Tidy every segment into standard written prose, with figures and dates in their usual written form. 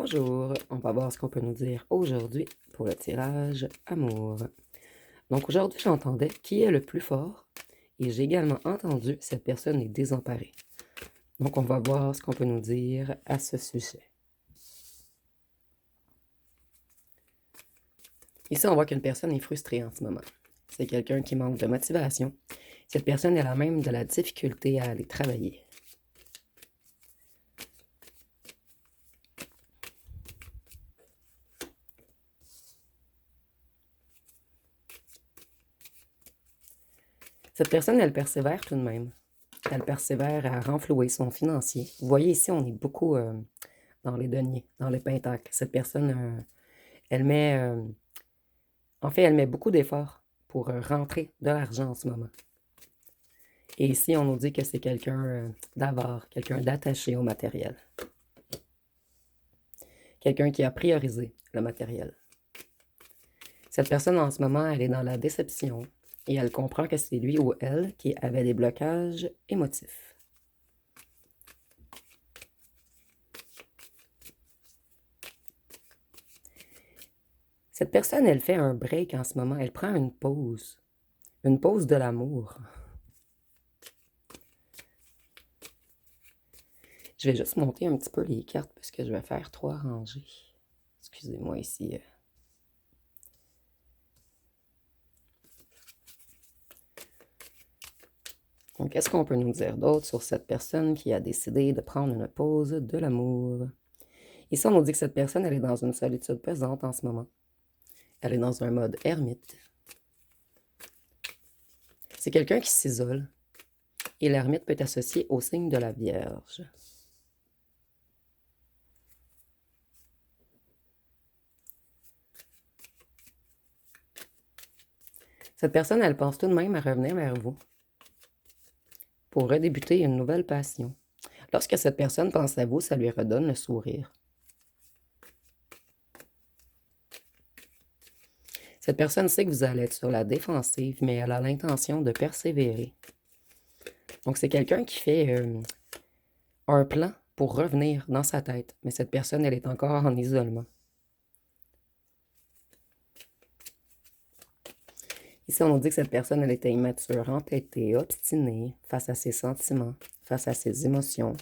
Bonjour, on va voir ce qu'on peut nous dire aujourd'hui pour le tirage amour. Donc aujourd'hui, j'entendais qui est le plus fort et j'ai également entendu cette personne est désemparée. Donc on va voir ce qu'on peut nous dire à ce sujet. Ici, on voit qu'une personne est frustrée en ce moment. C'est quelqu'un qui manque de motivation. Cette personne elle a même de la difficulté à aller travailler. Cette personne, elle persévère tout de même. Elle persévère à renflouer son financier. Vous voyez ici, on est beaucoup dans les deniers, dans les pentacles. Cette personne, elle met, elle met beaucoup d'efforts pour rentrer de l'argent en ce moment. Et ici, on nous dit que c'est quelqu'un d'avare, quelqu'un d'attaché au matériel. Quelqu'un qui a priorisé le matériel. Cette personne, en ce moment, elle est dans la déception et elle comprend que c'est lui ou elle qui avait des blocages émotifs. Cette personne, elle fait un break en ce moment. Elle prend une pause. Une pause de l'amour. Je vais juste monter un petit peu les cartes parce que je vais faire 3 rangées. Excusez-moi ici. Donc, qu'est-ce qu'on peut nous dire d'autre sur cette personne qui a décidé de prendre une pause de l'amour? Ici, on nous dit que cette personne, elle est dans une solitude pesante en ce moment. Elle est dans un mode ermite. C'est quelqu'un qui s'isole. Et l'ermite peut être associé au signe de la Vierge. Cette personne, elle pense tout de même à revenir vers vous pour redébuter une nouvelle passion. Lorsque cette personne pense à vous, ça lui redonne le sourire. Cette personne sait que vous allez être sur la défensive, mais elle a l'intention de persévérer. Donc, c'est quelqu'un qui fait un plan pour revenir dans sa tête, mais cette personne, elle est encore en isolement. Ici, on nous dit que cette personne, elle était immature, entêtée, obstinée face à ses sentiments, face à ses émotions.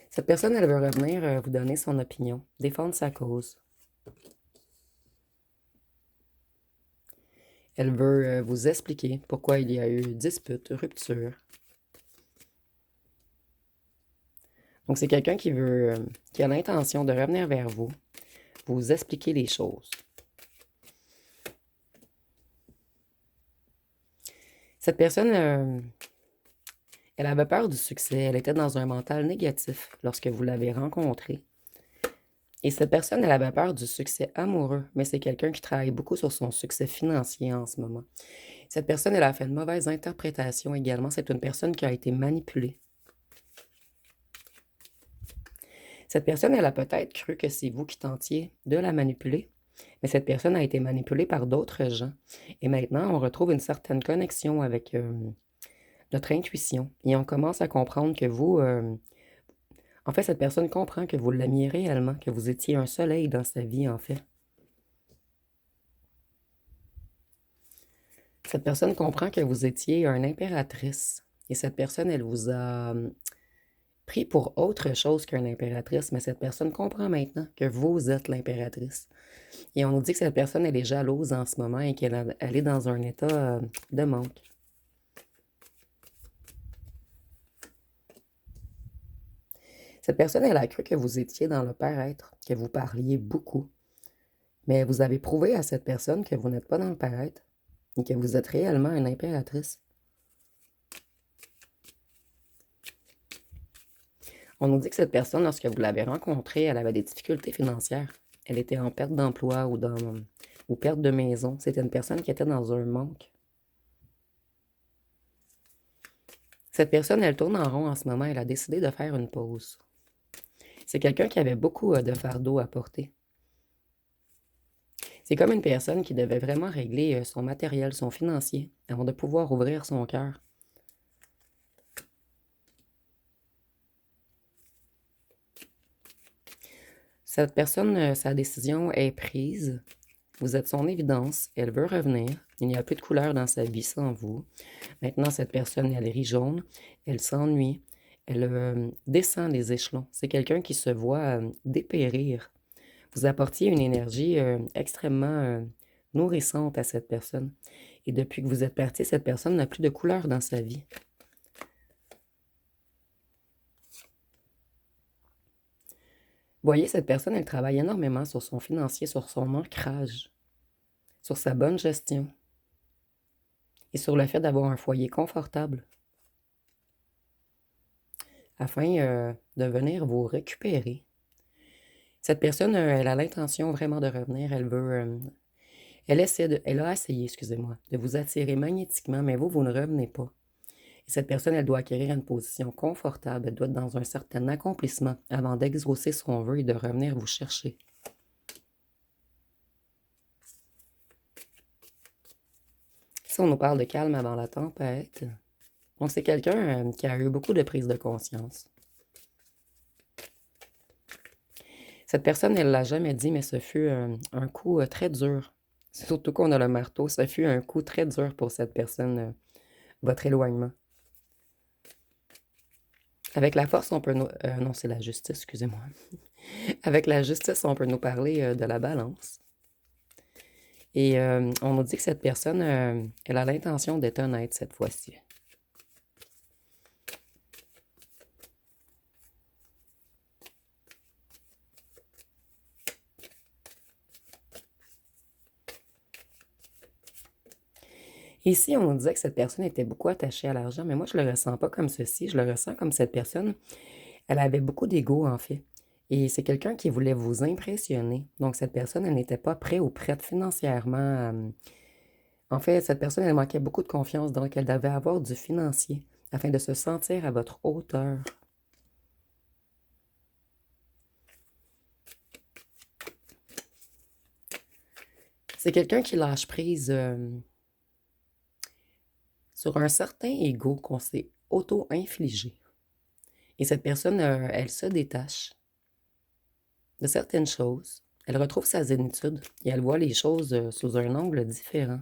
Cette personne, elle veut revenir vous donner son opinion, défendre sa cause. Elle veut vous expliquer pourquoi il y a eu dispute, rupture. Donc, c'est quelqu'un qui a l'intention de revenir vers vous, vous expliquer les choses. Cette personne, elle avait peur du succès. Elle était dans un mental négatif lorsque vous l'avez rencontrée. Et cette personne, elle avait peur du succès amoureux, mais c'est quelqu'un qui travaille beaucoup sur son succès financier en ce moment. Cette personne, elle a fait une mauvaise interprétation également. C'est une personne qui a été manipulée. Cette personne, elle a peut-être cru que c'est vous qui tentiez de la manipuler, mais cette personne a été manipulée par d'autres gens. Et maintenant, on retrouve une certaine connexion avec notre intuition. Et on commence à comprendre que vous... en fait, cette personne comprend que vous l'aimiez réellement, que vous étiez un soleil dans sa vie, en fait. Cette personne comprend que vous étiez une impératrice. Et cette personne, elle vous a pris pour autre chose qu'une impératrice, mais cette personne comprend maintenant que vous êtes l'impératrice. Et on nous dit que cette personne, elle est jalouse en ce moment et qu'elle est dans un état de manque. Cette personne, elle a cru que vous étiez dans le paraître, que vous parliez beaucoup. Mais vous avez prouvé à cette personne que vous n'êtes pas dans le paraître et que vous êtes réellement une impératrice. On nous dit que cette personne, lorsque vous l'avez rencontrée, elle avait des difficultés financières. Elle était en perte d'emploi ou perte de maison. C'était une personne qui était dans un manque. Cette personne, elle tourne en rond en ce moment. Elle a décidé de faire une pause. C'est quelqu'un qui avait beaucoup de fardeau à porter. C'est comme une personne qui devait vraiment régler son matériel, son financier, avant de pouvoir ouvrir son cœur. Cette personne, sa décision est prise. Vous êtes son évidence. Elle veut revenir. Il n'y a plus de couleur dans sa vie sans vous. Maintenant, cette personne, elle rit jaune. Elle s'ennuie. Elle descend les échelons. C'est quelqu'un qui se voit dépérir. Vous apportiez une énergie extrêmement nourrissante à cette personne. Et depuis que vous êtes parti, cette personne n'a plus de couleur dans sa vie. Voyez, cette personne, elle travaille énormément sur son financier, sur son ancrage, sur sa bonne gestion et sur le fait d'avoir un foyer confortable afin de venir vous récupérer. Cette personne, elle a l'intention vraiment de revenir. Elle veut, elle a essayé, excusez-moi, de vous attirer magnétiquement, mais vous ne revenez pas. Et cette personne, elle doit acquérir une position confortable. Elle doit être dans un certain accomplissement avant d'exaucer son vœu et de revenir vous chercher. Si on nous parle de calme avant la tempête, donc c'est quelqu'un qui a eu beaucoup de prise de conscience. Cette personne, elle ne l'a jamais dit, mais ce fut un coup très dur. Surtout qu'on a le marteau, ce fut un coup très dur pour cette personne, votre éloignement. Avec la force, on peut nous... non, c'est la justice, excusez-moi. Avec la justice, on peut nous parler de la balance. Et on nous dit que cette personne, elle a l'intention d'être honnête cette fois-ci. Ici, on nous disait que cette personne était beaucoup attachée à l'argent, mais moi, je ne le ressens pas comme ceci. Je le ressens comme cette personne, elle avait beaucoup d'ego, en fait. Et c'est quelqu'un qui voulait vous impressionner. Donc, cette personne, elle n'était pas prête ou prête financièrement. En fait, cette personne, elle manquait beaucoup de confiance, donc elle devait avoir du financier afin de se sentir à votre hauteur. C'est quelqu'un qui lâche prise sur un certain ego qu'on s'est auto-infligé. Et cette personne, elle se détache de certaines choses. Elle retrouve sa zénitude et elle voit les choses sous un angle différent.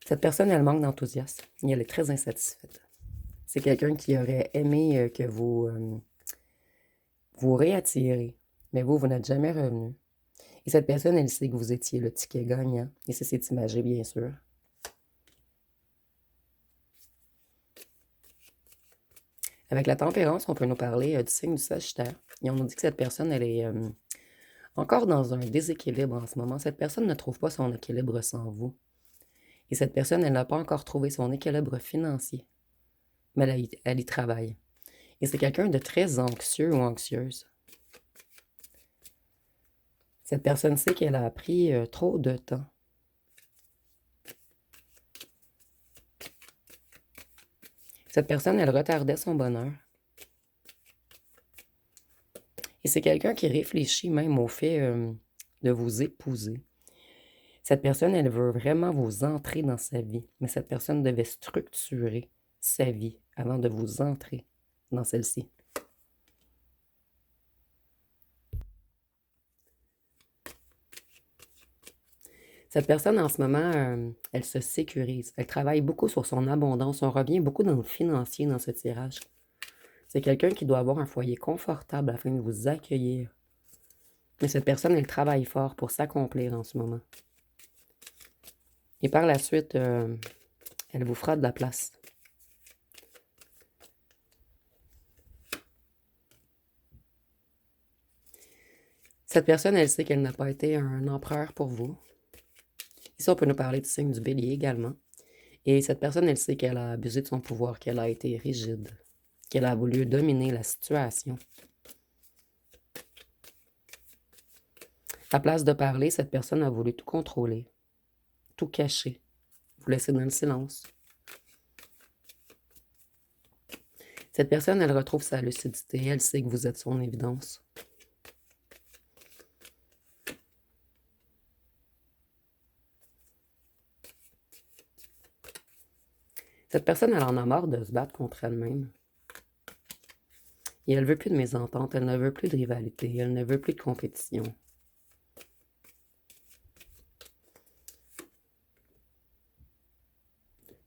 Cette personne, elle manque d'enthousiasme et elle est très insatisfaite. C'est quelqu'un qui aurait aimé que vous réattirez, mais vous n'êtes jamais revenu. Et cette personne, elle sait que vous étiez le ticket gagnant, et c'est imagé, bien sûr. Avec la tempérance, on peut nous parler du signe du Sagittaire. Et on nous dit que cette personne, elle est encore dans un déséquilibre en ce moment. Cette personne ne trouve pas son équilibre sans vous. Et cette personne, elle n'a pas encore trouvé son équilibre financier. Mais elle y travaille. Et c'est quelqu'un de très anxieux ou anxieuse. Cette personne sait qu'elle a pris trop de temps. Cette personne, elle retardait son bonheur. Et c'est quelqu'un qui réfléchit même au fait de vous épouser. Cette personne, elle veut vraiment vous entrer dans sa vie, mais cette personne devait structurer sa vie avant de vous entrer dans celle-ci. Cette personne, en ce moment, elle se sécurise. Elle travaille beaucoup sur son abondance. On revient beaucoup dans le financier dans ce tirage. C'est quelqu'un qui doit avoir un foyer confortable afin de vous accueillir. Mais cette personne, elle travaille fort pour s'accomplir en ce moment. Et par la suite, elle vous fera de la place. Cette personne, elle sait qu'elle n'a pas été un empereur pour vous. Ici, on peut nous parler du signe du bélier également. Et cette personne, elle sait qu'elle a abusé de son pouvoir, qu'elle a été rigide, qu'elle a voulu dominer la situation. À place de parler, cette personne a voulu tout contrôler, tout cacher, vous laisser dans le silence. Cette personne, elle retrouve sa lucidité, elle sait que vous êtes son évidence. Cette personne, elle en a marre de se battre contre elle-même. Et elle veut plus de mésentente, elle ne veut plus de rivalité, elle ne veut plus de compétition.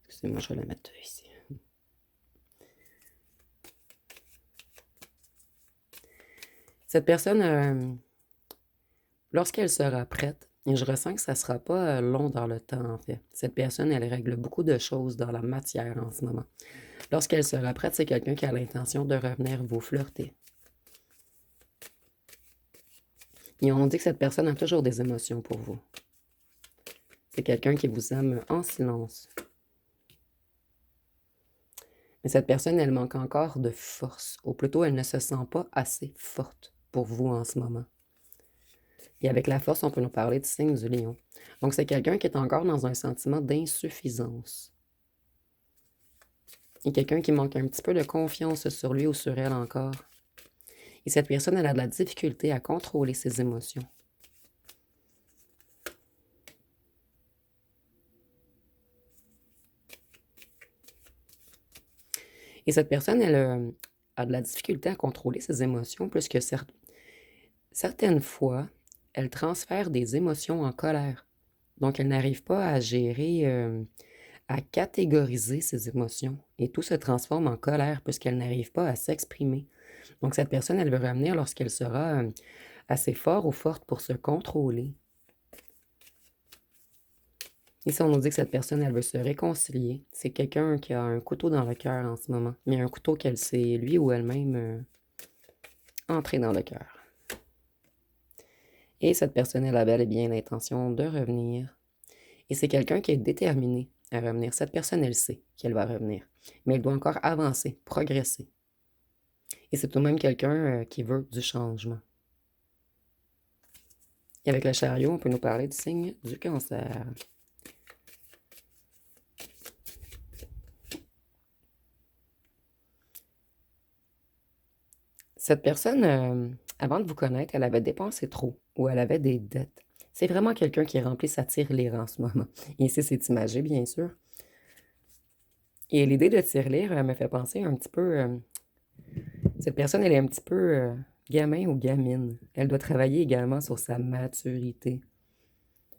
Excusez-moi, je vais la mettre ici. Cette personne, lorsqu'elle sera prête, et je ressens que ça ne sera pas long dans le temps, en fait. Cette personne, elle règle beaucoup de choses dans la matière en ce moment. Lorsqu'elle sera prête, c'est quelqu'un qui a l'intention de revenir vous flirter. Et on dit que cette personne a toujours des émotions pour vous. C'est quelqu'un qui vous aime en silence. Mais cette personne, elle manque encore de force. Ou plutôt, elle ne se sent pas assez forte pour vous en ce moment. Et avec la force, on peut nous parler du signe du lion. Donc, c'est quelqu'un qui est encore dans un sentiment d'insuffisance. Et quelqu'un qui manque un petit peu de confiance sur lui ou sur elle encore. Et cette personne, elle a de la difficulté à contrôler ses émotions. Et cette personne, elle a de la difficulté à contrôler ses émotions puisque certaines fois, elle transfère des émotions en colère. Donc, elle n'arrive pas à gérer, à catégoriser ses émotions. Et tout se transforme en colère puisqu'elle n'arrive pas à s'exprimer. Donc, cette personne, elle veut revenir lorsqu'elle sera assez fort ou forte pour se contrôler. Ici, on nous dit que cette personne, elle veut se réconcilier. C'est quelqu'un qui a un couteau dans le cœur en ce moment. Mais un couteau qu'elle s'est, lui ou elle-même, entré dans le cœur. Et cette personne, elle a bel et bien l'intention de revenir. Et c'est quelqu'un qui est déterminé à revenir. Cette personne, elle sait qu'elle va revenir. Mais elle doit encore avancer, progresser. Et c'est tout de même quelqu'un qui veut du changement. Et avec le chariot, on peut nous parler du signe du cancer. Cette personne, avant de vous connaître, elle avait dépensé trop ou elle avait des dettes. C'est vraiment quelqu'un qui remplit sa tirelire en ce moment. Et ici, c'est imagé, bien sûr. Et l'idée de tirelire me fait penser un petit peu. Cette personne, elle est un petit peu gamin ou gamine. Elle doit travailler également sur sa maturité,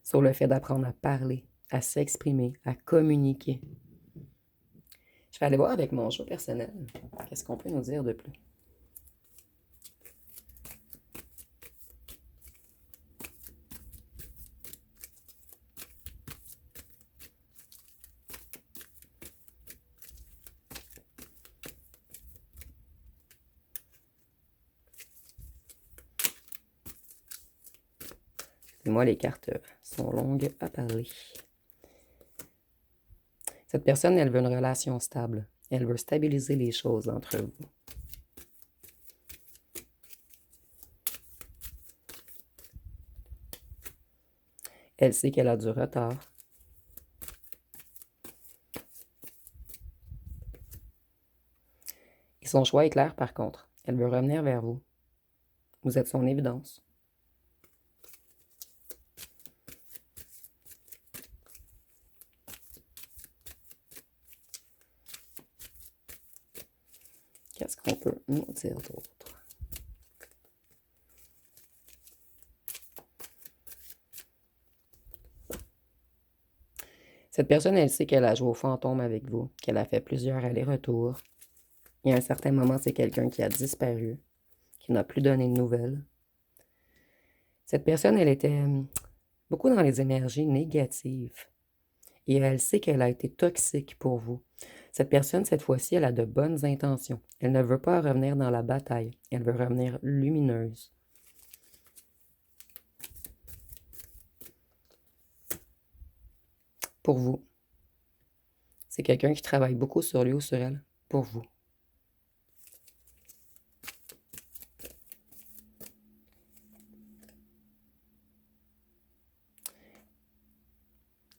sur le fait d'apprendre à parler, à s'exprimer, à communiquer. Je vais aller voir avec mon jeu personnel. Qu'est-ce qu'on peut nous dire de plus? Moi, les cartes sont longues à parler. Cette personne, elle veut une relation stable. Elle veut stabiliser les choses entre vous. Elle sait qu'elle a du retard. Et son choix est clair, par contre. Elle veut revenir vers vous. Vous êtes son évidence. Qu'est-ce qu'on peut nous dire d'autre? Cette personne, elle sait qu'elle a joué au fantôme avec vous, qu'elle a fait plusieurs allers-retours. Et à un certain moment, c'est quelqu'un qui a disparu, qui n'a plus donné de nouvelles. Cette personne, elle était beaucoup dans les énergies négatives. Et elle sait qu'elle a été toxique pour vous. Cette personne, cette fois-ci, elle a de bonnes intentions. Elle ne veut pas revenir dans la bataille. Elle veut revenir lumineuse. Pour vous. C'est quelqu'un qui travaille beaucoup sur lui ou sur elle. Pour vous.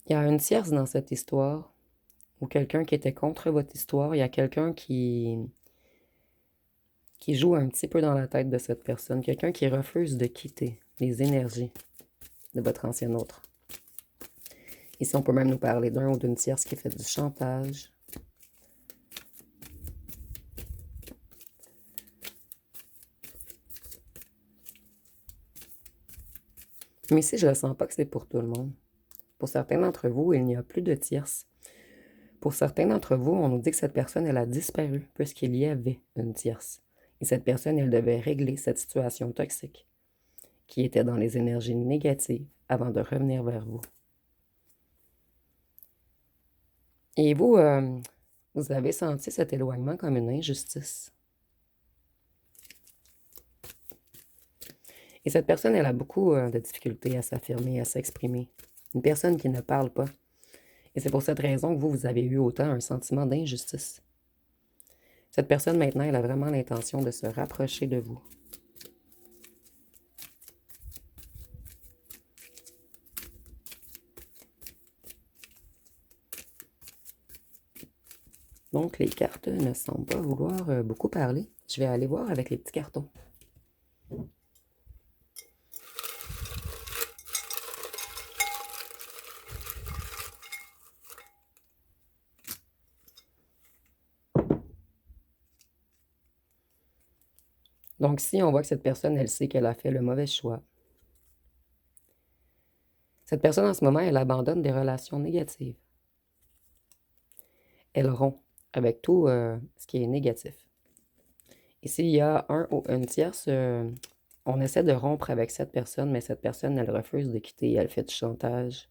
Il y a une tierce dans cette histoire, ou quelqu'un qui était contre votre histoire. Il y a quelqu'un qui qui joue un petit peu dans la tête de cette personne. Quelqu'un qui refuse de quitter les énergies de votre ancien autre. Ici, on peut même nous parler d'un ou d'une tierce qui fait du chantage. Mais ici, je ne sens pas que c'est pour tout le monde. Pour certains d'entre vous, il n'y a plus de tierce. Pour certains d'entre vous, on nous dit que cette personne, elle a disparu puisqu'il y avait une tierce. Et cette personne, elle devait régler cette situation toxique qui était dans les énergies négatives avant de revenir vers vous. Et vous, vous avez senti cet éloignement comme une injustice. Et cette personne, elle a beaucoup de difficultés à s'affirmer, à s'exprimer. Une personne qui ne parle pas. Et c'est pour cette raison que vous avez eu autant un sentiment d'injustice. Cette personne, maintenant, elle a vraiment l'intention de se rapprocher de vous. Donc, les cartes ne semblent pas vouloir beaucoup parler. Je vais aller voir avec les petits cartons. Donc, si on voit que cette personne, elle sait qu'elle a fait le mauvais choix. Cette personne, en ce moment, elle abandonne des relations négatives. Elle rompt avec tout ce qui est négatif. Et s'il y a un ou une tierce, on essaie de rompre avec cette personne, mais cette personne, elle refuse de quitter, elle fait du chantage.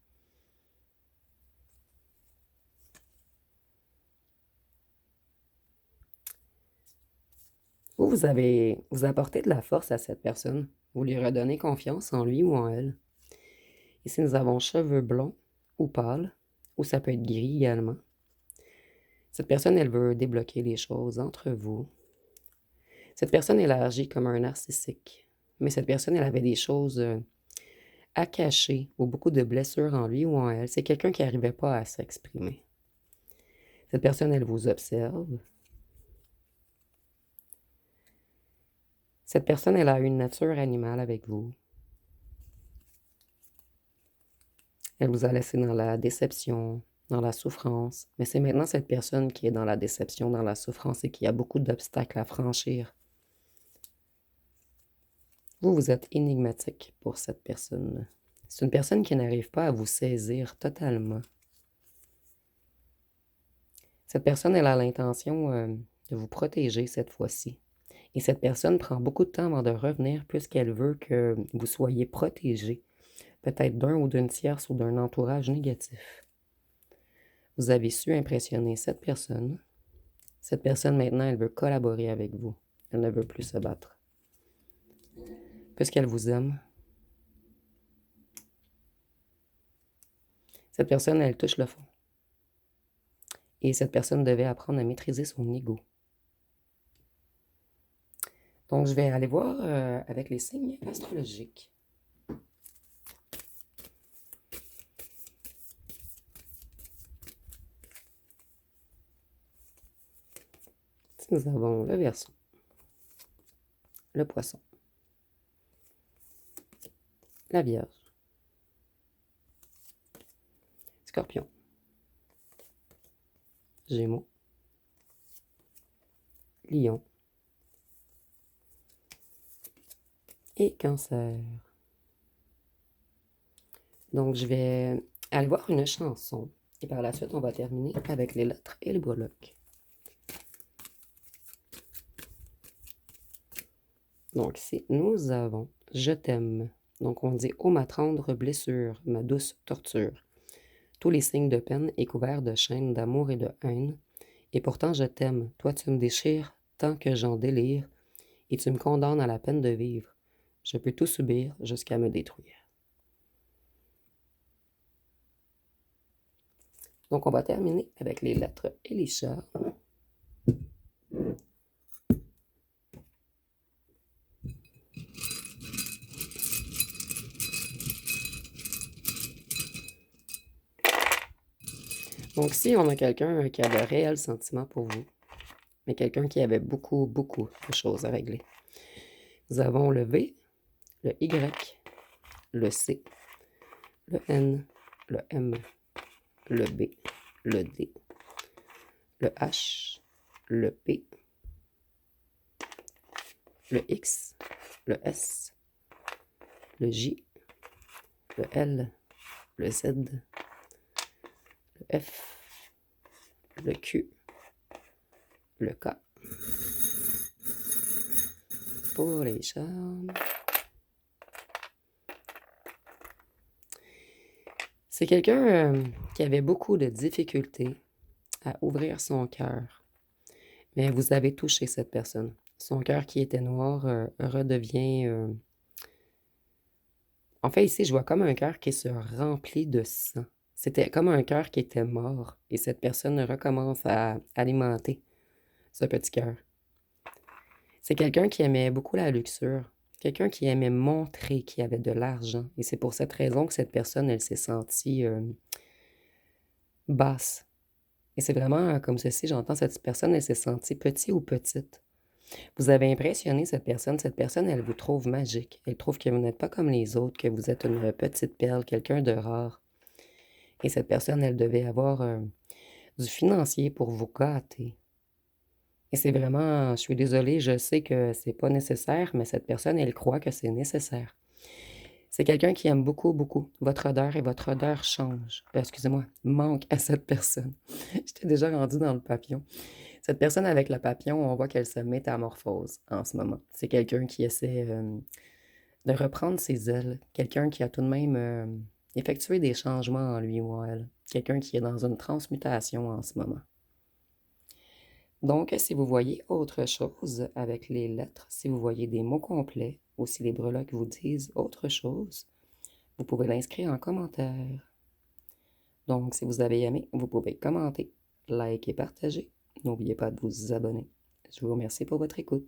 Vous apportez de la force à cette personne. Vous lui redonnez confiance en lui ou en elle. Ici, nous avons cheveux blonds ou pâles, ou ça peut être gris également. Cette personne, elle veut débloquer les choses entre vous. Cette personne, elle a agi comme un narcissique. Mais cette personne, elle avait des choses à cacher ou beaucoup de blessures en lui ou en elle. C'est quelqu'un qui n'arrivait pas à s'exprimer. Cette personne, elle vous observe. Cette personne, elle a une nature animale avec vous. Elle vous a laissé dans la déception, dans la souffrance. Mais c'est maintenant cette personne qui est dans la déception, dans la souffrance et qui a beaucoup d'obstacles à franchir. Vous êtes énigmatique pour cette personne. C'est une personne qui n'arrive pas à vous saisir totalement. Cette personne, elle a l'intention de vous protéger cette fois-ci. Et cette personne prend beaucoup de temps avant de revenir puisqu'elle veut que vous soyez protégé, peut-être d'un ou d'une tierce ou d'un entourage négatif. Vous avez su impressionner cette personne. Cette personne, maintenant, elle veut collaborer avec vous. Elle ne veut plus se battre. Puisqu'elle vous aime, cette personne, elle touche le fond. Et cette personne devait apprendre à maîtriser son ego. Donc, je vais aller voir avec les signes astrologiques. Nous avons le Verseau, le Poisson, la Vierge, Scorpion, Gémeaux, Lion et Cancer. Donc, je vais aller voir une chanson et par la suite, on va terminer avec les lettres et les breloques. Donc, ici, nous avons « Je t'aime ». Donc, on dit « Ô ma tendre blessure, ma douce torture, tous les signes de peine et couverts de chaînes d'amour et de haine. Et pourtant, je t'aime, toi tu me déchires tant que j'en délire, et tu me condamnes à la peine de vivre. Je peux tout subir jusqu'à me détruire. » Donc, on va terminer avec les lettres et les chats. Donc, si on a quelqu'un qui a de réels sentiments pour vous, mais quelqu'un qui avait beaucoup, beaucoup de choses à régler. Nous avons le V, le Y, le C, le N, le M, le B, le D, le H, le P, le X, le S, le J, le L, le Z, le F, le Q, le K. Pour les charmes. C'est quelqu'un qui avait beaucoup de difficultés à ouvrir son cœur. Mais vous avez touché cette personne. Son cœur qui était noir redevient... En fait, ici, je vois comme un cœur qui se remplit de sang. C'était comme un cœur qui était mort. Et cette personne recommence à alimenter ce petit cœur. C'est quelqu'un qui aimait beaucoup la luxure. Quelqu'un qui aimait montrer qu'il avait de l'argent. Et c'est pour cette raison que cette personne, elle s'est sentie basse. Et c'est vraiment comme ceci, j'entends cette personne, elle s'est sentie petite ou petite. Vous avez impressionné cette personne, elle vous trouve magique. Elle trouve que vous n'êtes pas comme les autres, que vous êtes une petite perle, quelqu'un de rare. Et cette personne, elle devait avoir du financier pour vous gâter. Et c'est vraiment, je suis désolée, je sais que c'est pas nécessaire, mais cette personne, elle croit que c'est nécessaire. C'est quelqu'un qui aime beaucoup, beaucoup votre odeur et votre odeur change. Excusez-moi, manque à cette personne. J'étais déjà rendue dans le papillon. Cette personne avec le papillon, on voit qu'elle se métamorphose en ce moment. C'est quelqu'un qui essaie de reprendre ses ailes. Quelqu'un qui a tout de même effectué des changements en lui ou en elle. Quelqu'un qui est dans une transmutation en ce moment. Donc, si vous voyez autre chose avec les lettres, si vous voyez des mots complets ou si les breloques vous disent autre chose, vous pouvez l'inscrire en commentaire. Donc, si vous avez aimé, vous pouvez commenter, liker et partager. N'oubliez pas de vous abonner. Je vous remercie pour votre écoute.